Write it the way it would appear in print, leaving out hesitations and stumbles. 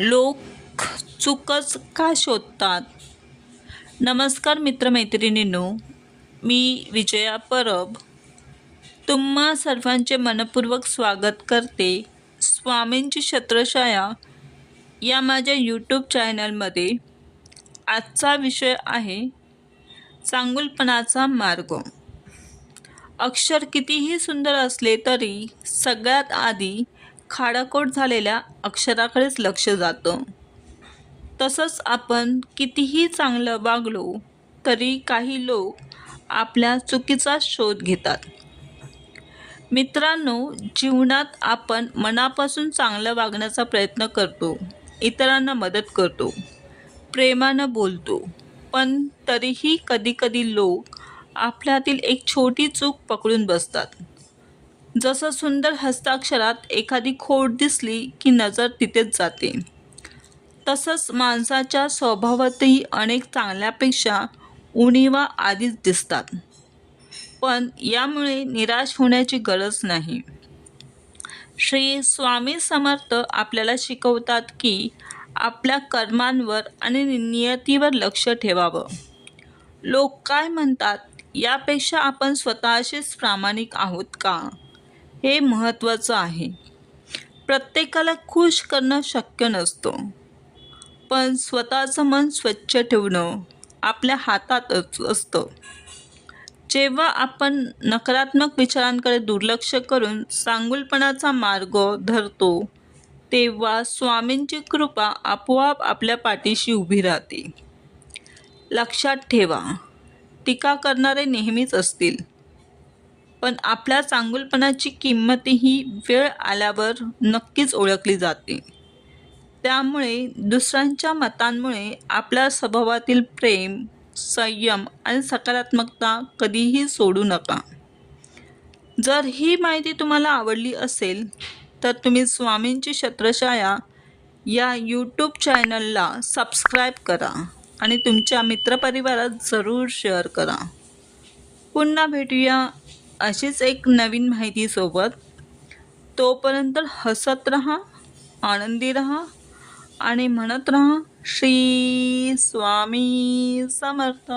लोक चूकच का शोधतात? नमस्कार मित्रमैत्रिणींनो, मी विजया परब तुम्हा सर्वांचे मनपूर्वक स्वागत करते. स्वामींची छत्रछाया या माझ्या यूट्यूब चॅनलमध्ये आजचा विषय आहे चांगुलपणाचा मार्ग. अक्षर कितीही सुंदर असले तरी सगळ्यात आधी खाडाखोड झालेल्या अक्षराकडेच लक्ष जातं. तसंच आपण कितीही चांगलं वागलो तरी काही लोक आपल्या चुकीचा शोध घेतात. मित्रांनो, जीवनात आपण मनापासून चांगलं वागण्याचा प्रयत्न करतो, इतरांना मदत करतो, प्रेमानं बोलतो, पण तरीही कधीकधी लोक आपल्यातील एक छोटी चूक पकडून बसतात. जसं सुंदर हस्ताक्षरात एखादी खोड दिसली की नजर तिथेच जाते, तसंच माणसाच्या स्वभावातही अनेक चांगल्यापेक्षा उणिवा आधीच दिसतात. पण यामुळे निराश होण्याची गरज नाही. श्री स्वामी समर्थ आपल्याला शिकवतात की आपल्या कर्मांवर आणि नियतीवर लक्ष ठेवावं. लोक काय म्हणतात यापेक्षा आपण स्वतःशीच प्रामाणिक आहोत का, हे महत्त्वाचं आहे. प्रत्येकाला खुश करणं शक्य नसतं, पण स्वतःचं मन स्वच्छ ठेवणं आपल्या हातातच असतं. जेव्हा आपण नकारात्मक विचारांकडे दुर्लक्ष करून चांगुलपणाचा मार्ग धरतो, तेव्हा स्वामींची कृपा आपोआप आपल्या पाठीशी उभी राहते. लक्षात ठेवा, टीका करणारे नेहमीच असतील, पण आपल्या चांगुलपणाची किंमतही वेळ आल्यावर नक्कीच ओळखली जाते. त्यामुळे दुसऱ्यांच्या मतांमुळे आपल्या स्वभावातील प्रेम, संयम आणि सकारात्मकता कधीही सोडू नका. जर ही माहिती तुम्हाला आवडली असेल तर तुम्ही स्वामींची छत्रछाया या यूट्यूब चॅनलला सबस्क्राईब करा आणि तुमच्या मित्रपरिवारात जरूर शेअर करा. पुन्हा भेटूया अशीच एक नवीन माहितीसोबत. तोपर्यंत हसत राहा, आनंदी राहा आणि म्हणत राहा, श्री स्वामी समर्थ.